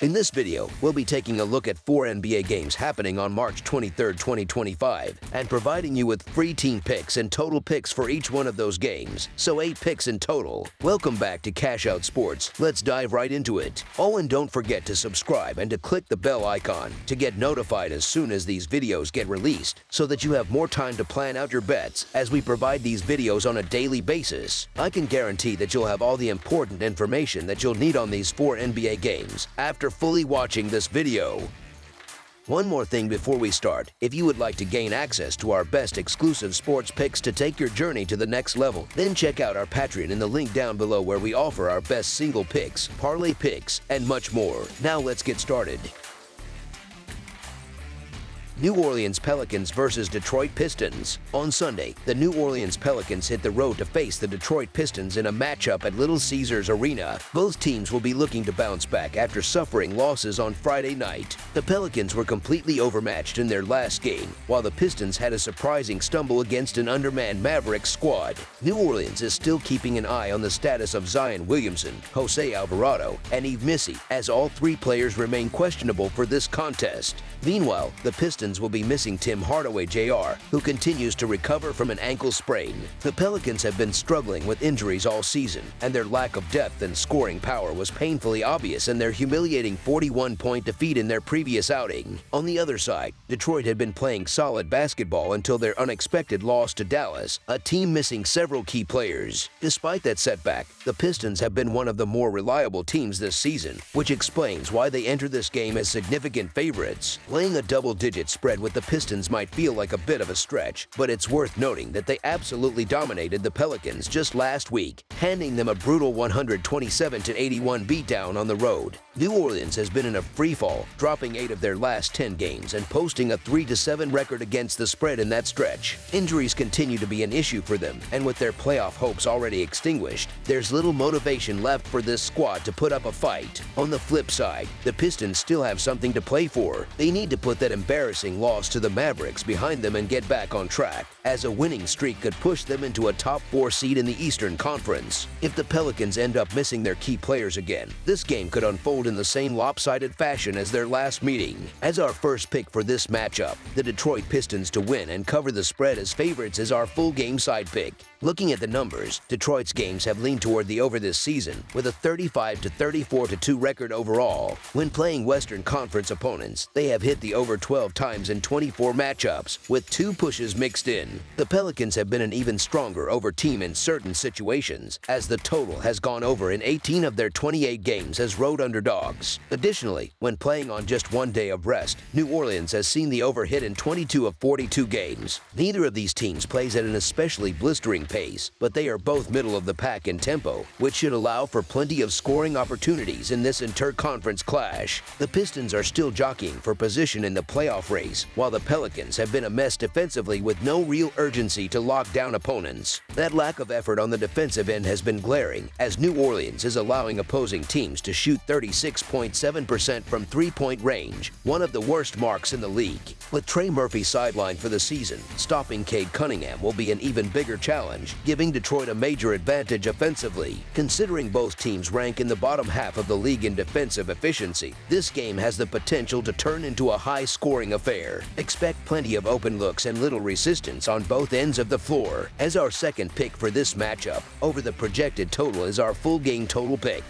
In this video, we'll be taking a look at 4 NBA games happening on March 23, 2025, and providing you with free team picks and total picks for each one of those games, so 8 picks in total. Welcome back to Cash Out Sports. Let's dive right into it. Oh, and don't forget to subscribe and to click the bell icon to get notified as soon as these videos get released, so that you have more time to plan out your bets as we provide these videos on a daily basis. I can guarantee that you'll have all the important information that you'll need on these 4 NBA games after fully watching this video. One more thing before we start. If you would like to gain access to our best exclusive sports picks to take your journey to the next level, then check out our Patreon in the link down below, where we offer our best single picks, parlay picks, and much more. Now let's get started. New Orleans Pelicans versus Detroit Pistons. On Sunday, the New Orleans Pelicans hit the road to face the Detroit Pistons in a matchup at Little Caesars Arena. Both teams will be looking to bounce back after suffering losses on Friday night. The Pelicans were completely overmatched in their last game, while the Pistons had a surprising stumble against an undermanned Mavericks squad. New Orleans is still keeping an eye on the status of Zion Williamson, Jose Alvarado, and Yves Missi, as all 3 players remain questionable for this contest. Meanwhile, the Pistons will be missing Tim Hardaway Jr., who continues to recover from an ankle sprain. The Pelicans have been struggling with injuries all season, and their lack of depth and scoring power was painfully obvious in their humiliating 41-point defeat in their previous outing. On the other side, Detroit had been playing solid basketball until their unexpected loss to Dallas, a team missing several key players. Despite that setback, the Pistons have been one of the more reliable teams this season, which explains why they enter this game as significant favorites. Laying a double-digit spread with the Pistons might feel like a bit of a stretch, but it's worth noting that they absolutely dominated the Pelicans just last week, handing them a brutal 127-81 beatdown on the road. New Orleans has been in a freefall, dropping 8 of their last 10 games and posting a 3-7 record against the spread in that stretch. Injuries continue to be an issue for them, and with their playoff hopes already extinguished, there's little motivation left for this squad to put up a fight. On the flip side, the Pistons still have something to play for. They need to put that embarrassing loss to the Mavericks behind them and get back on track, as a winning streak could push them into a top 4 seed in the Eastern Conference. If the Pelicans end up missing their key players again, this game could unfold in the same lopsided fashion as their last meeting. As our first pick for this matchup, the Detroit Pistons to win and cover the spread as favorites is our full game side pick. Looking at the numbers, Detroit's games have leaned toward the over this season, with a 35-34-2 record overall. When playing Western Conference opponents, they have hit the over 12 times in 24 matchups, with 2 pushes mixed in. The Pelicans have been an even stronger over team in certain situations, as the total has gone over in 18 of their 28 games as road underdogs. Additionally, when playing on just 1 day of rest, New Orleans has seen the over hit in 22 of 42 games. Neither of these teams plays at an especially blistering pace, but they are both middle of the pack in tempo, which should allow for plenty of scoring opportunities in this inter-conference clash. The Pistons are still jockeying for position in the playoff race, while the Pelicans have been a mess defensively with no real urgency to lock down opponents. That lack of effort on the defensive end has been glaring, as New Orleans is allowing opposing teams to shoot 36.7% from 3-point range, one of the worst marks in the league. With Trey Murphy sidelined for the season, stopping Cade Cunningham will be an even bigger challenge, giving Detroit a major advantage offensively. Considering both teams rank in the bottom half of the league in defensive efficiency, this game has the potential to turn into a high-scoring affair. Expect plenty of open looks and little resistance on both ends of the floor. As our second pick for this matchup, over the projected total is our full game total pick.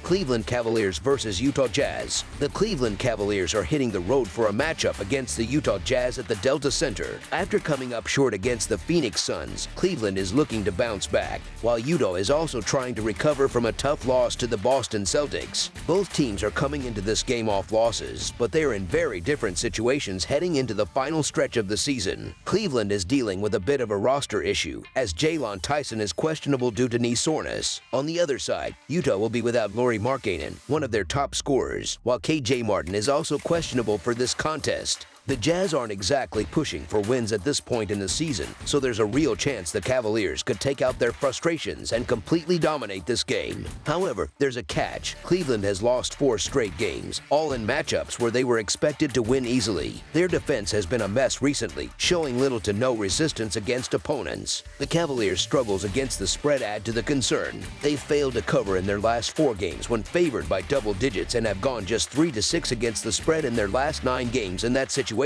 Cleveland Cavaliers versus Utah Jazz. The Cleveland Cavaliers are hitting the road for a matchup against the Utah Jazz at the Delta Center. After coming up short against the Phoenix Suns, Cleveland is looking to bounce back, while Utah is also trying to recover from a tough loss to the Boston Celtics. Both teams are coming into this game off losses, but they are in very different situations heading into the final stretch of the season. Cleveland is dealing with a bit of a roster issue, as Jalen Tyson is questionable due to knee soreness. On the other side, Utah will be without Lauri Markkanen, one of their top scorers, while KJ Martin is also questionable for this contest. The Jazz aren't exactly pushing for wins at this point in the season, so there's a real chance the Cavaliers could take out their frustrations and completely dominate this game. However, there's a catch. Cleveland has lost 4 straight games, all in matchups where they were expected to win easily. Their defense has been a mess recently, showing little to no resistance against opponents. The Cavaliers' struggles against the spread add to the concern. They've failed to cover in their last 4 games when favored by double digits and have gone just 3-6 against the spread in their last 9 games in that situation.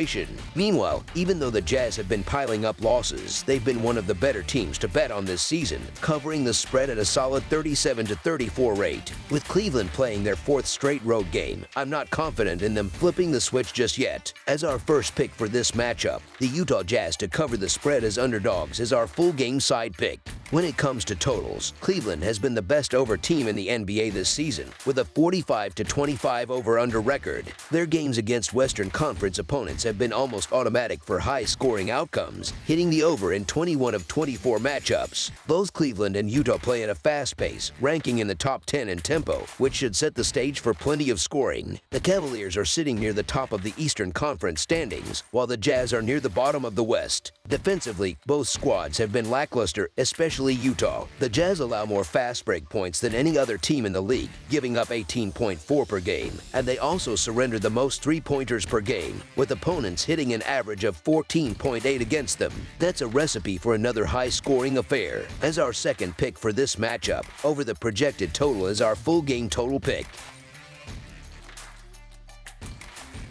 Meanwhile, even though the Jazz have been piling up losses, they've been one of the better teams to bet on this season, covering the spread at a solid 37-34 rate. With Cleveland playing their 4th straight road game, I'm not confident in them flipping the switch just yet. As our first pick for this matchup, the Utah Jazz to cover the spread as underdogs is our full game side pick. When it comes to totals, Cleveland has been the best over team in the NBA this season, with a 45-25 over-under record. Their games against Western Conference opponents have been almost automatic for high-scoring outcomes, hitting the over in 21 of 24 matchups. Both Cleveland and Utah play at a fast pace, ranking in the top 10 in tempo, which should set the stage for plenty of scoring. The Cavaliers are sitting near the top of the Eastern Conference standings, while the Jazz are near the bottom of the West. Defensively, both squads have been lackluster, especially Utah. The Jazz allow more fast break points than any other team in the league, giving up 18.4 per game, and they also surrender the most three-pointers per game, with opponents hitting an average of 14.8 against them. That's a recipe for another high-scoring affair. As our second pick for this matchup, over the projected total is our full game total pick.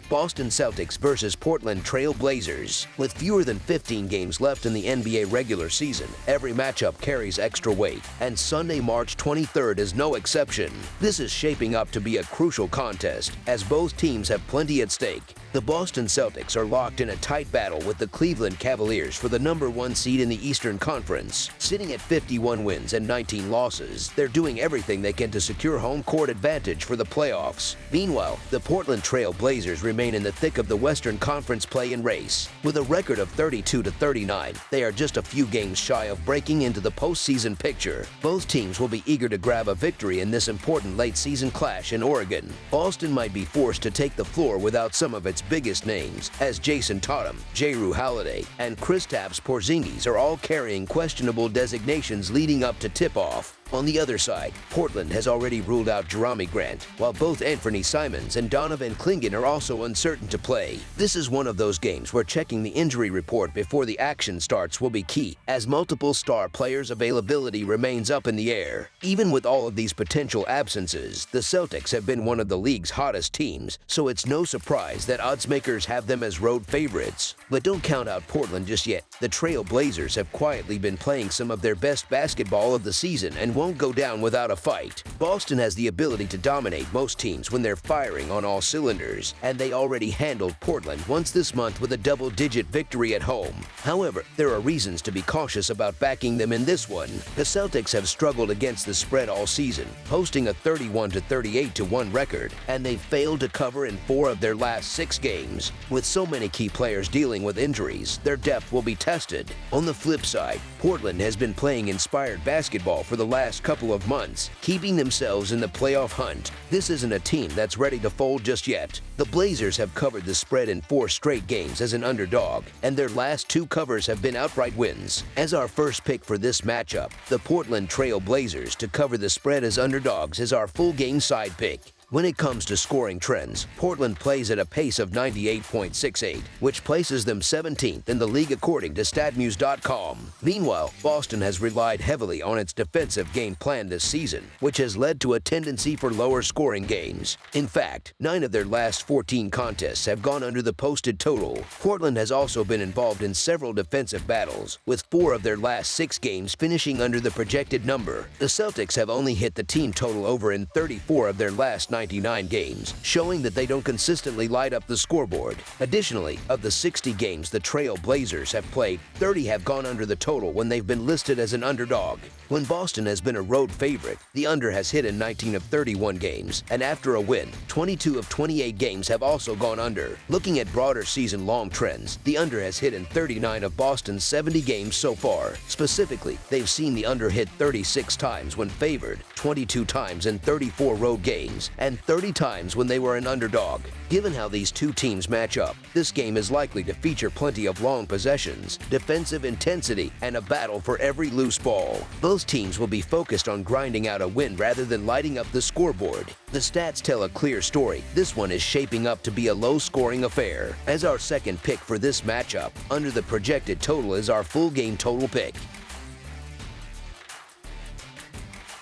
Boston Celtics versus Portland Trail Blazers. With fewer than 15 games left in the NBA regular season, every matchup carries extra weight, and Sunday, March 23rd is no exception. This is shaping up to be a crucial contest, as both teams have plenty at stake. The Boston Celtics are locked in a tight battle with the Cleveland Cavaliers for the #1 seed in the Eastern Conference. Sitting at 51 wins and 19 losses, they're doing everything they can to secure home court advantage for the playoffs. Meanwhile, the Portland Trail Blazers remain in the thick of the Western Conference play-in race. With a record of 32-39, they are just a few games shy of breaking into the postseason picture. Both teams will be eager to grab a victory in this important late-season clash in Oregon. Boston might be forced to take the floor without some of its biggest names, as Jason Tatum, Jrue Holiday, and Kristaps Porzingis are all carrying questionable designations leading up to tip-off. On the other side, Portland has already ruled out Jerami Grant, while both Anthony Simons and Donovan Clingan are also uncertain to play. This is one of those games where checking the injury report before the action starts will be key, as multiple star players' availability remains up in the air. Even with all of these potential absences, the Celtics have been one of the league's hottest teams, so it's no surprise that odds makers have them as road favorites. But don't count out Portland just yet. The Trail Blazers have quietly been playing some of their best basketball of the season and won't go down without a fight. Boston has the ability to dominate most teams when they're firing on all cylinders, and they already handled Portland once this month with a double-digit victory at home. However, there are reasons to be cautious about backing them in this one. The Celtics have struggled against the spread all season, posting a 31-38-1 record, and they've failed to cover in 4 of their last 6 games. With so many key players dealing with injuries, their depth will be tested. On the flip side, Portland has been playing inspired basketball for the last couple of months, keeping themselves in the playoff hunt. This isn't a team that's ready to fold just yet. The Blazers have covered the spread in 4 straight games as an underdog, and their last 2 covers have been outright wins. As our first pick for this matchup, the Portland Trail Blazers to cover the spread as underdogs is our full game side pick. When it comes to scoring trends, Portland plays at a pace of 98.68, which places them 17th in the league according to StatMuse.com. Meanwhile, Boston has relied heavily on its defensive game plan this season, which has led to a tendency for lower scoring games. In fact, 9 of their last 14 contests have gone under the posted total. Portland has also been involved in several defensive battles, with 4 of their last 6 games finishing under the projected number. The Celtics have only hit the team total over in 34 of their last 99 games, showing that they don't consistently light up the scoreboard. Additionally, of the 60 games the Trail Blazers have played, 30 have gone under the total when they've been listed as an underdog. When Boston has been a road favorite, the under has hit in 19 of 31 games, and after a win, 22 of 28 games have also gone under. Looking at broader season-long trends, the under has hit in 39 of Boston's 70 games so far. Specifically, they've seen the under hit 36 times when favored, 22 times in 34 road games, and 30 times when they were an underdog. Given how these two teams match up, this game is likely to feature plenty of long possessions, defensive intensity, and a battle for every loose ball. Both teams will be focused on grinding out a win rather than lighting up the scoreboard. The stats tell a clear story. This one is shaping up to be a low-scoring affair. As our second pick for this matchup, under the projected total is our full game total pick.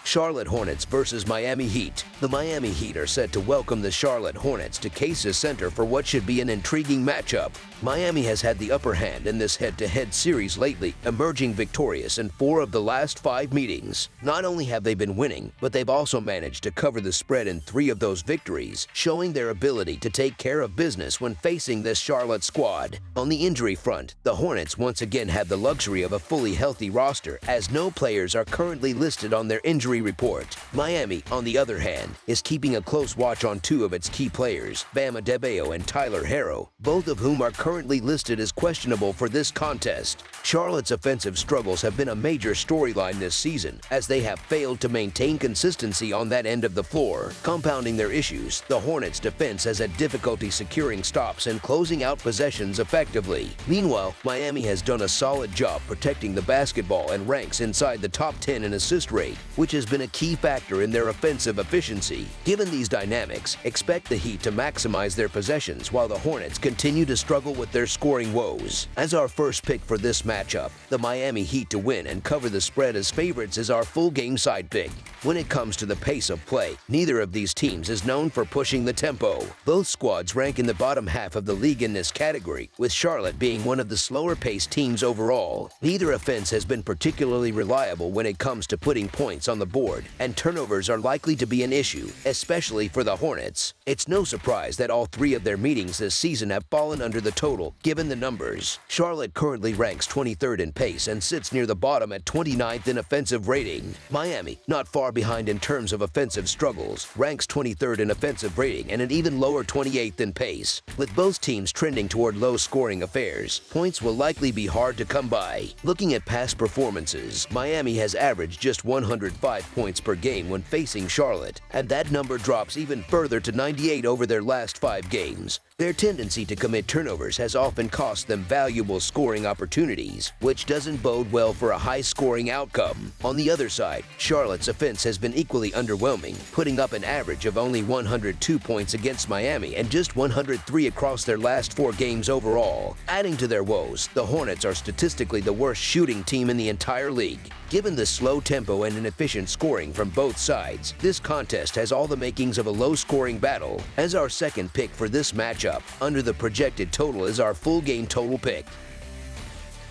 Charlotte Hornets versus Miami Heat. The Miami Heat are set to welcome the Charlotte Hornets to Cases Center for what should be an intriguing matchup. Miami has had the upper hand in this head-to-head series lately, emerging victorious in 4 of the last 5 meetings. Not only have they been winning, but they've also managed to cover the spread in 3 of those victories, showing their ability to take care of business when facing this Charlotte squad. On the injury front, the Hornets once again have the luxury of a fully healthy roster, as no players are currently listed on their injury report. Miami, on the other hand, is keeping a close watch on 2 of its key players, Bam Adebayo and Tyler Herro, both of whom are currently listed as questionable for this contest. Charlotte's offensive struggles have been a major storyline this season, as they have failed to maintain consistency on that end of the floor. Compounding their issues, the Hornets' defense has had difficulty securing stops and closing out possessions effectively. Meanwhile, Miami has done a solid job protecting the basketball and ranks inside the top 10 in assist rate, which has been a key factor in their offensive efficiency. Given these dynamics, expect the Heat to maximize their possessions while the Hornets continue to struggle with their scoring woes. As our first pick for this matchup, the Miami Heat to win and cover the spread as favorites is our full game side pick. When it comes to the pace of play, neither of these teams is known for pushing the tempo. Both squads rank in the bottom half of the league in this category, with Charlotte being one of the slower-paced teams overall. Neither offense has been particularly reliable when it comes to putting points on the board, and turnovers are likely to be an issue, especially for the Hornets. It's no surprise that all 3 of their meetings this season have fallen under the total, given the numbers. Charlotte currently ranks 23rd in pace and sits near the bottom at 29th in offensive rating. Miami, not far behind in terms of offensive struggles, ranks 23rd in offensive rating and an even lower 28th in pace. With both teams trending toward low-scoring affairs, points will likely be hard to come by. Looking at past performances, Miami has averaged just 105 points per game when facing Charlotte, and that number drops even further to 98 over their last 5 games. Their tendency to commit turnovers has often cost them valuable scoring opportunities, which doesn't bode well for a high-scoring outcome. On the other side, Charlotte's offense has been equally underwhelming, putting up an average of only 102 points against Miami and just 103 across their last 4 games overall. Adding to their woes, the Hornets are statistically the worst shooting team in the entire league. Given the slow tempo and inefficient scoring from both sides, this contest has all the makings of a low-scoring battle. As our second pick for this matchup, under the projected total is our full game total pick.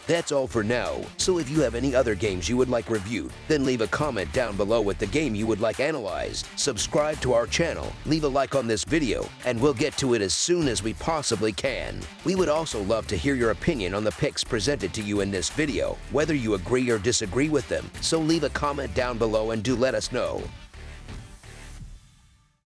That's all for now, so if you have any other games you would like reviewed, then leave a comment down below with the game you would like analyzed. Subscribe to our channel, leave a like on this video, and we'll get to it as soon as we possibly can. We would also love to hear your opinion on the picks presented to you in this video, whether you agree or disagree with them, so leave a comment down below and do let us know.